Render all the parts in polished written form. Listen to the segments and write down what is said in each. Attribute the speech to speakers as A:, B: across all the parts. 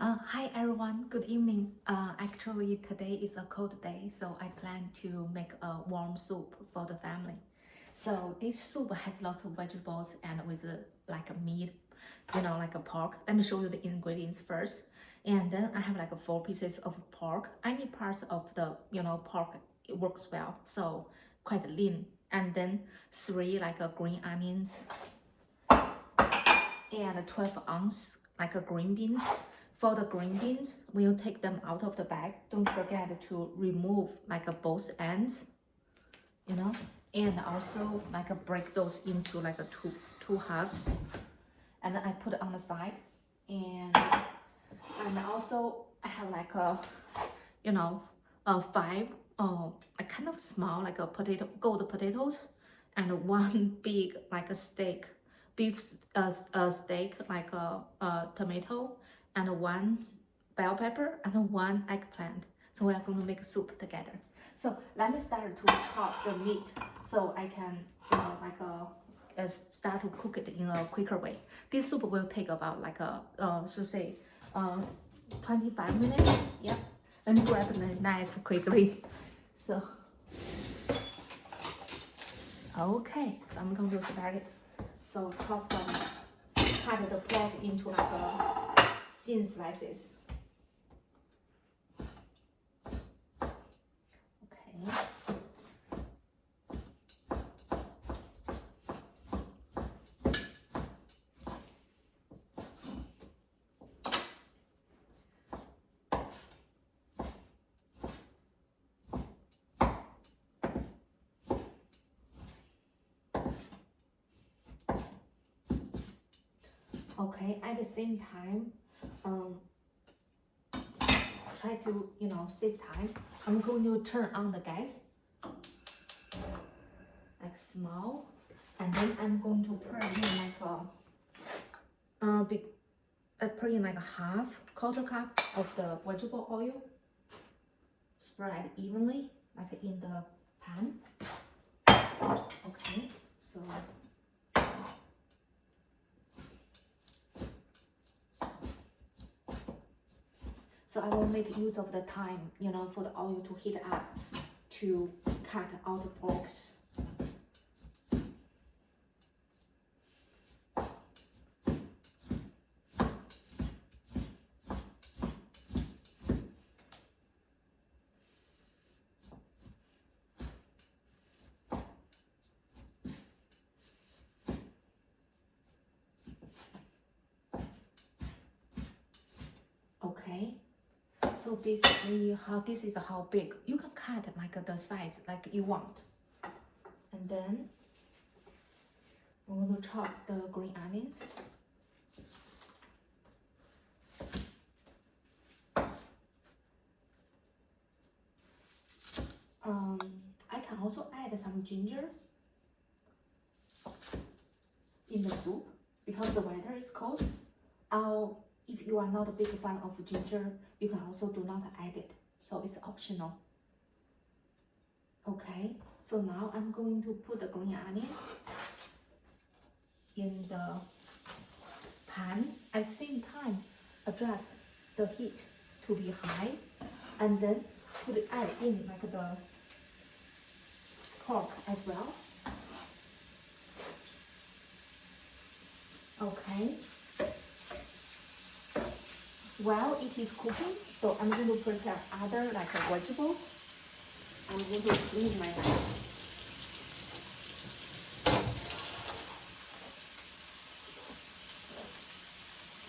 A: Hi everyone, good evening. Actually today is a cold day, so I plan to make a warm soup for the family. So this soup has lots of vegetables and with like a meat, like a pork. Let me show you the ingredients first. And then I have like 4 pieces of pork. Any parts of the, pork, it works well. So quite lean. And then 3 like green onions and 12 ounce like a green beans. For the green beans, when you take them out of the bag, don't forget to remove like both ends, and also like break those into like two halves, and then I put it on the side, and also I have like five a kind of small like a gold potatoes, and one big like a steak, beef steak like a tomato, and one bell pepper and one eggplant. So we are going to make soup together. So let me start to chop the meat so I can start to cook it in a quicker way. This soup will take about like 25 minutes. Yeah. Let me grab the knife quickly. So okay, so I'm going to start it. So cut the pork into like thin slices. Okay. Okay, at the same time, try to, save time. I'm going to turn on the gas, like small, and then I'm going to pour in pour in like a quarter cup of the vegetable oil, spread evenly, like in the pan. Okay, so. So I will make use of the time, for the oil to heat up to cut out the porks. Okay. So basically, this is how big you can cut like the size like you want, and then I'm going to chop the green onions. I can also add some ginger in the soup because the weather is cold. If you are not a big fan of ginger, you can also do not add it, so it's optional. Okay, so now I'm going to put the green onion in the pan. At the same time, adjust the heat to be high, and then add in like the pork as well. Okay. While it is cooking, so I'm going to prepare other like vegetables. I'm going to clean my knife.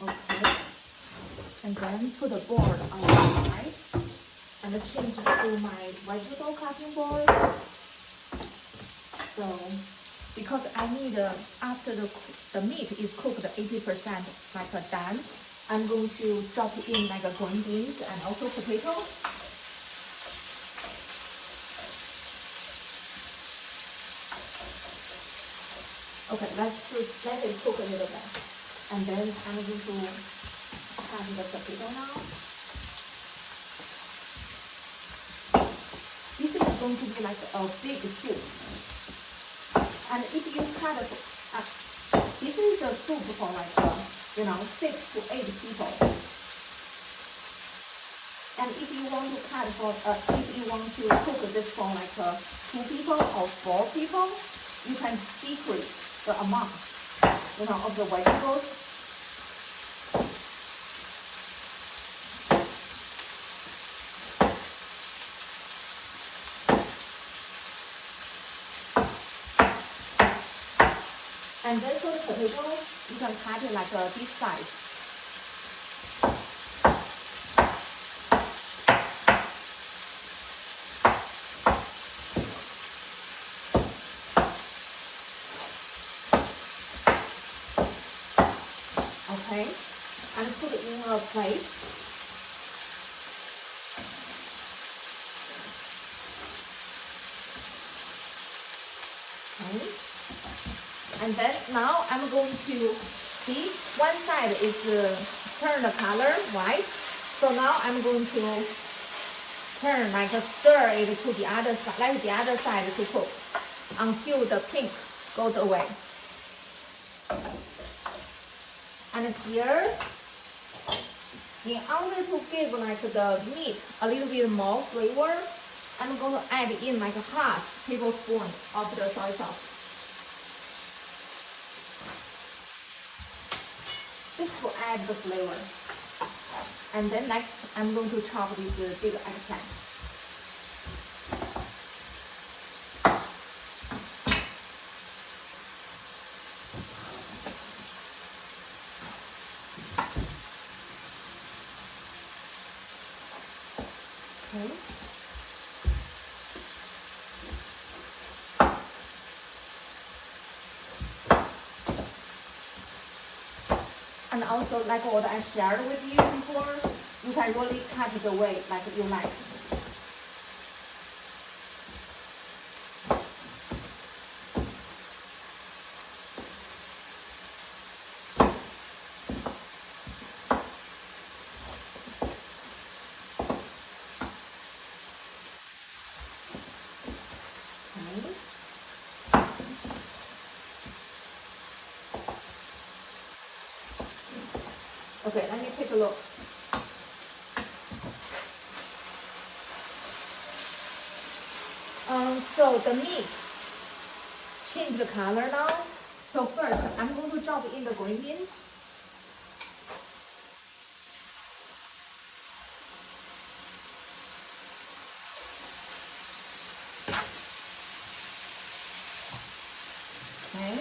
A: Okay. And then put the board on the side and change to my vegetable cutting board. So because I need after the meat is cooked 80% like done, I'm going to drop in like green beans and also potatoes. Okay, let it cook a little bit. And then I'm going to cut the potato now. This is going to be like a big soup. And if you cut this is a soup for like 6 to 8 people. And if you want to cut for, if you want to cook this for like 2 people or 4 people, you can decrease the amount, of the vegetables. And then for the potato, you can cut it like this size. Okay, and put it in a plate. Okay. And then now I'm going to see one side is turn the color white. So now I'm going to turn like stir it to the other side, like the other side to cook until the pink goes away. And here, in order to give like the meat a little bit more flavor, I'm going to add in like 1/2 tablespoon of the soy sauce. Just to add the flavor. And then next, I'm going to chop this big eggplant. Okay. And also, like what I shared with you before, you can really cut the way like you like. Okay, let me take a look. So the meat changed the color now. So first, I'm going to drop in the green beans. Okay.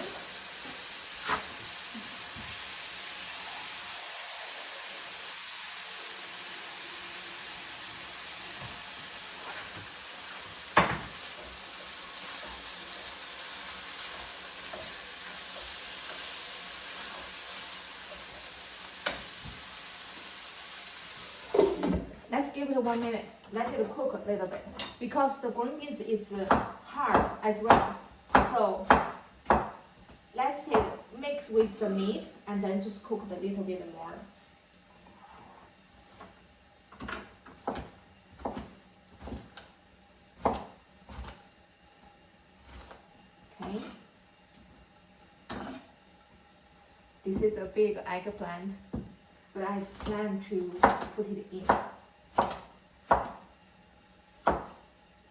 A: Let's give it 1 minute. Let it cook a little bit because the green beans is hard as well. So let's mix with the meat and then just cook it a little bit more. Okay. This is a big eggplant, but I plan to put it in.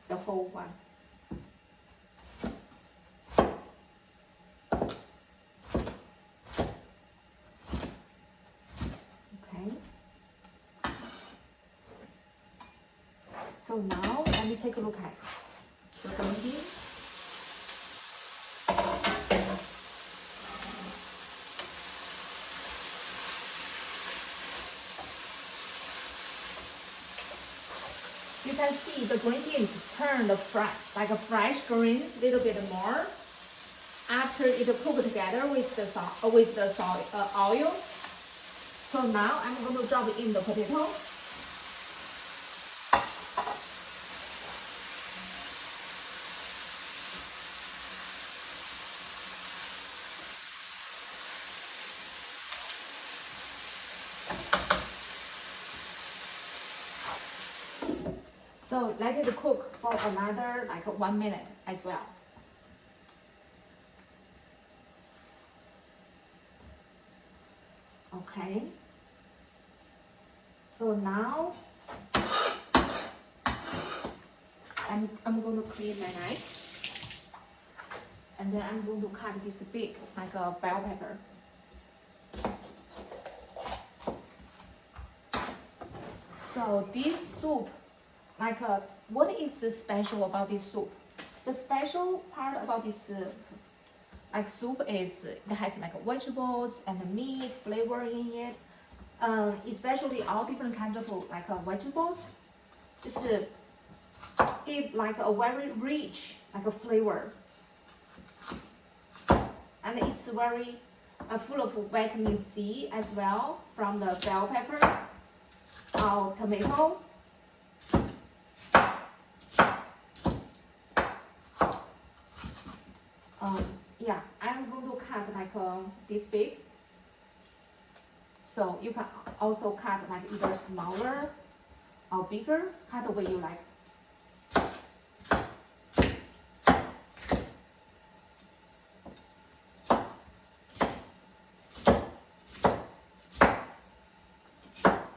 A: The whole one. Okay. So now let me take a look at the green beans. You can see the green beans turned like a fresh green, little bit more after it cooked together with the oil. So now I'm going to drop in the potato. So let it cook for another like 1 minute as well. Okay. So now I'm going to clean my knife. And then I'm going to cut this big, like a bell pepper. So this soup, like what is special about this soup? The special part about this like soup is it has like vegetables and meat flavor in it. Especially all different kinds of like vegetables, just give like a very rich like a flavor. And it's very full of vitamin C as well from the bell pepper or tomato. Yeah, I'm going to cut like this big. So you can also cut like either smaller or bigger, cut the way you like.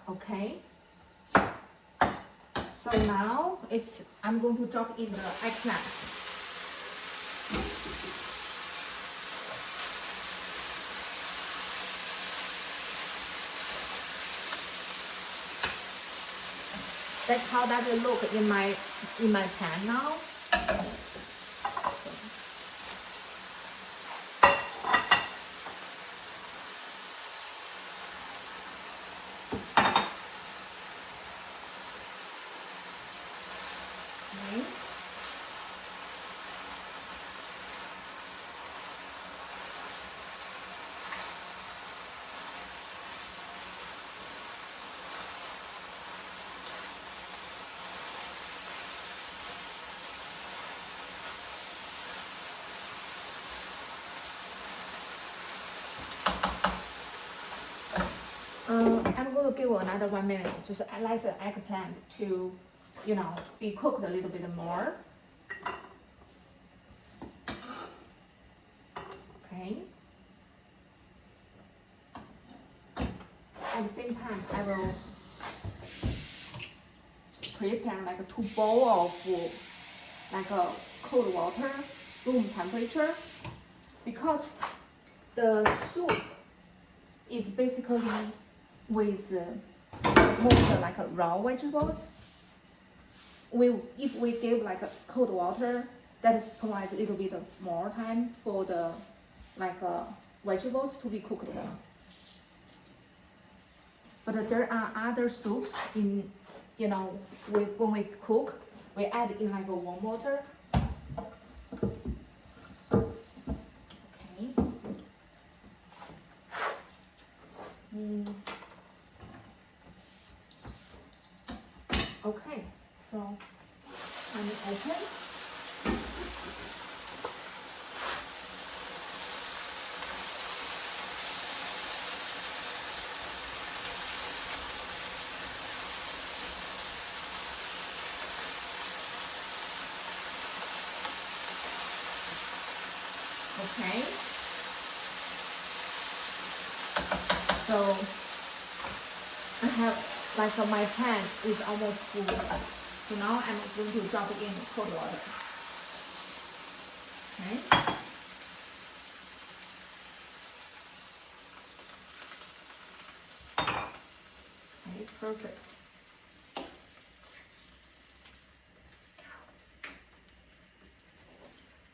A: Okay. So now I'm going to drop in the eggplant. That's how that will look in my pan now. Okay. I'm going to give another 1 minute. Just I like the eggplant to, you know, be cooked a little bit more. Okay. At the same time, I will prepare like 2 bowls of like a cold water, room temperature, because the soup is basically with most like raw vegetables. If we give like a cold water, that provides a little bit more time for the like vegetables to be cooked well. But there are other soups in, you know, when we cook, we add in like a warm water. Okay. Okay, so I'm open. Okay. So I have like my pan is almost full. So now I'm going to drop it in cold water. Okay. Okay, perfect.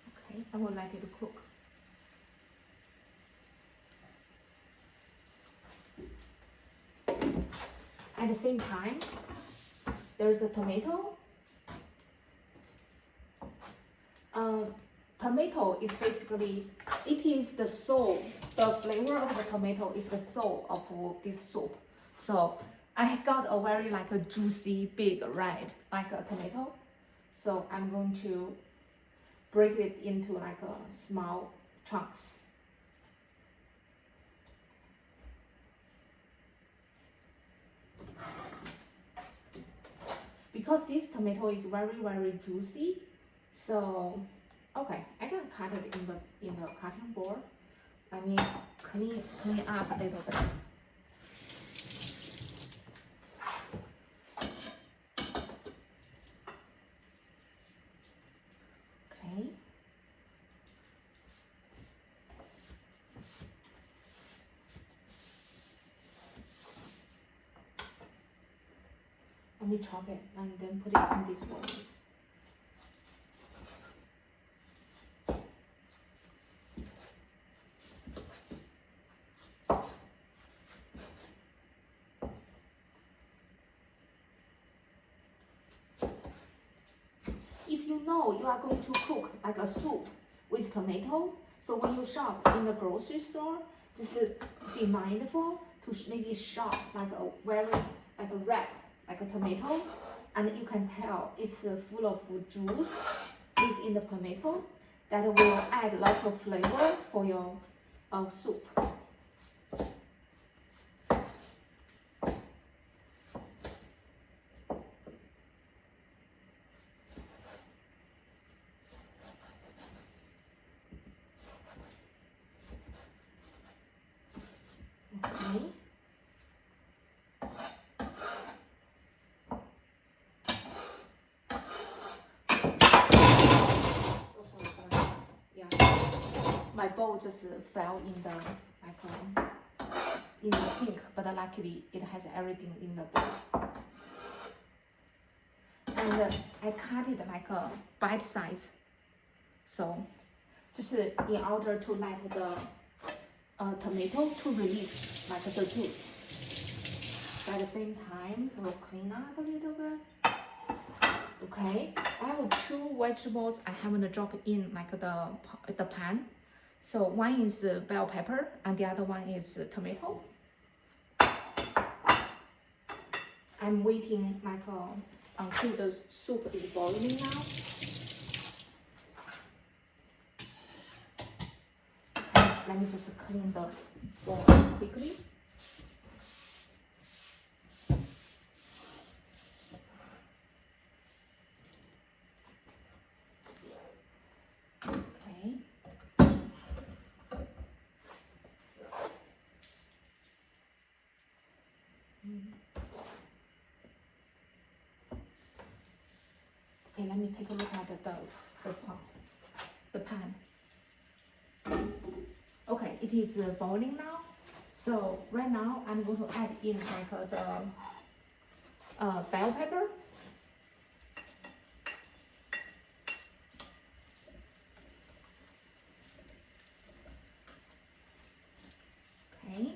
A: Okay, I will let it cook. At the same time, there's a tomato. Tomato is basically, it is the soul. The flavor of the tomato is the soul of this soup. So I got a very like a juicy, big red, like a tomato. So I'm going to break it into like a small chunks. Because this tomato is very juicy, so okay, I can cut it in the cutting board. Let me clean up a little bit. Let me chop it and then put it in this bowl. If you know you are going to cook like a soup with tomato, so when you shop in the grocery store, just be mindful to maybe shop like a very like a wrap like a tomato, and you can tell it's full of juice within the tomato that will add lots of flavor for your soup. Okay. My bowl just fell in the in the sink, but luckily it has everything in the bowl. And I cut it like a bite size, so just in order to let the tomato to release like the juice. At the same time, we'll clean up a little bit. Okay, I have 2 vegetables I haven't dropped in like the pan. So one is bell pepper and the other one is tomato. I'm waiting like until the soup is boiling now. Let me just clean the bowl quickly. Okay, let me take a look at the pan. Okay, it is boiling now. So right now I'm going to add in like the bell pepper. Okay.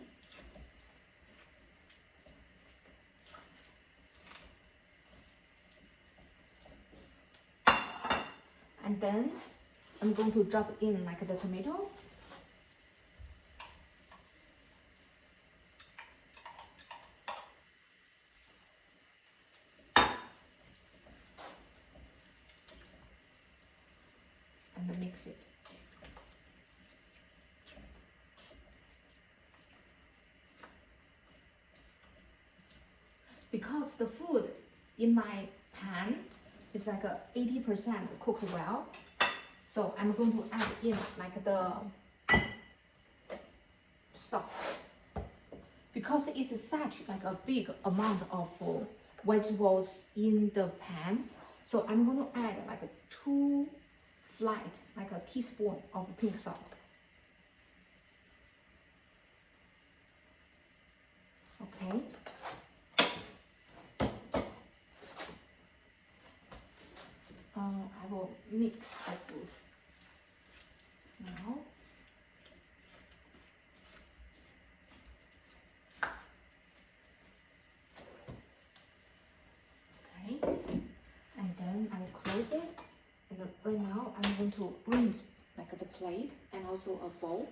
A: And then I'm going to drop in like the tomato. And mix it. Because the food in my pan is like 80% cooked well, so I'm going to add in like the salt. Because it's such like a big amount of vegetables in the pan, so I'm going to add like 2 flight, like a teaspoon of pink salt. Okay. I will mix the food now. Okay, and then I will close it. And right now I'm going to rinse like the plate and also a bowl.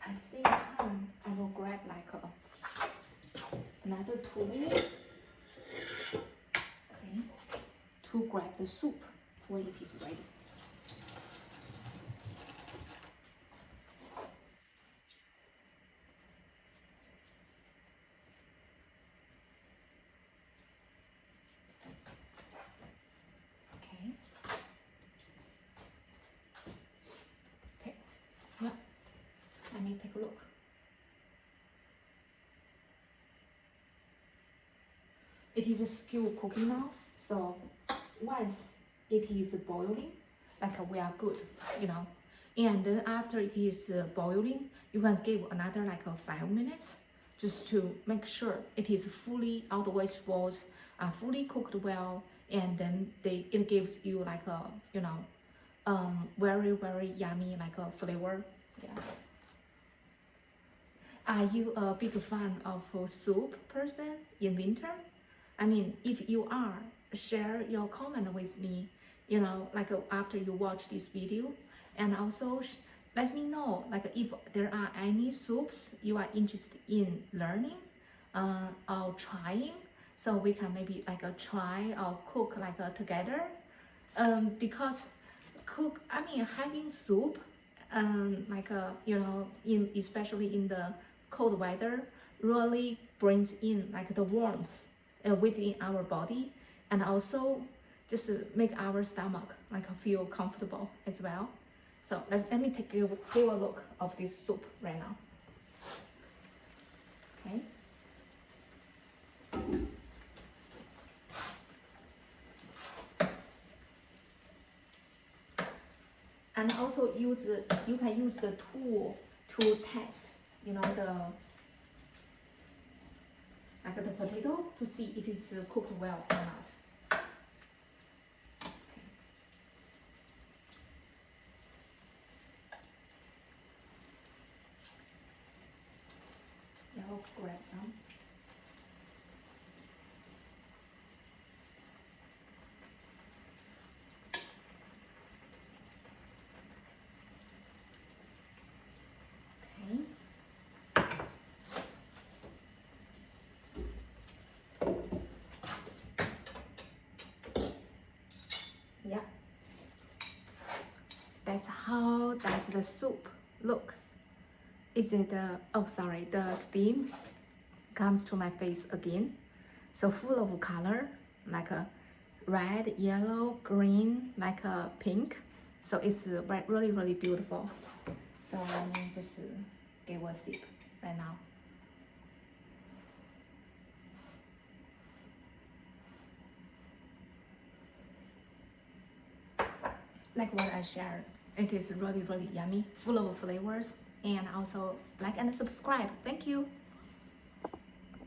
A: At the same time, I will grab like another tool, okay, to grab the soup when it is ready. Okay, yeah. take a look. It is still cooking now, so once it is boiling, like we are good, you know. And then after it is boiling, you can give another like 5 minutes just to make sure it is fully, all the vegetables are fully cooked well, and then it gives you like a, you know, very yummy like a flavor. Yeah. Are you a big fan of soup person in winter? I mean, if you are, share your comment with me, you know, like after you watch this video, and also let me know like if there are any soups you are interested in learning or trying, so we can maybe like try or cook like together. Because I mean having soup like you know, in especially in the cold weather, really brings in like the warmth within our body, and also just make our stomach like feel comfortable as well. So let me take give a look of this soup right now. Okay. And also you can use the tool to test, you know, like the potato to see if it's cooked well or not. Yeah, I'll grab some. Okay. Yeah. That's how does the soup look. Is it oh sorry, the steam comes to my face again. So full of color, like a red, yellow, green, like a pink. So it's really beautiful. So let me just give a sip right now. Like what I shared, it is really yummy, full of flavors, and also like and subscribe. Thank you.